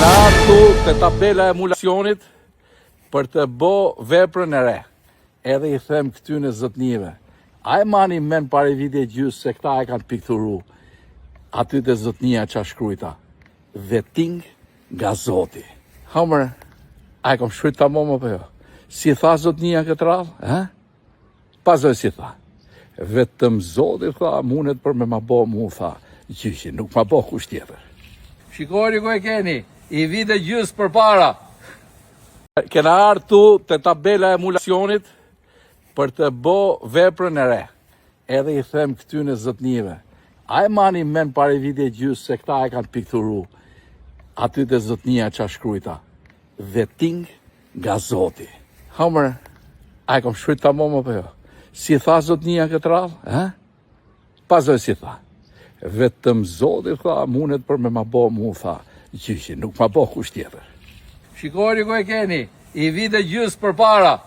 Kena ardhur këtu te tabela e emulacionit për të bë veprën e re. Edhe I them këtyne zotnive, a e mani men pare vite gjysë se këta e kanë pikturu aty te zotnia qa shkrujta. Veting nga Zoti. Hamër, a e kom shkryt ta momo për jo? Si tha zotnia këtë radhë? Pazoj si tha. Vetëm Zoti tha, munet për me ma bo mu, tha, gjyshin, nuk ma bo kusht tjetër. Shikoni ku e keni, I vite gjysë për para. Kena ardhur te tabela e emulacionit për të bë veprën e re. Edhe I them këtyne zotnive, a e mani men pare vite gjysë se këta e kanë pikturu aty te zotnia qa shkrujta. Veting nga Zoti. Hamër, a e kom shkryt ta momo për jo? Si tha zotnia këtë radhë? Pazoj si tha. Vetëm Zoti tha, munet për me ma bo mu, tha, gjyshin, nuk ma bo kusht tjetër. Shikoni ku e keni, I vite gjysë për para.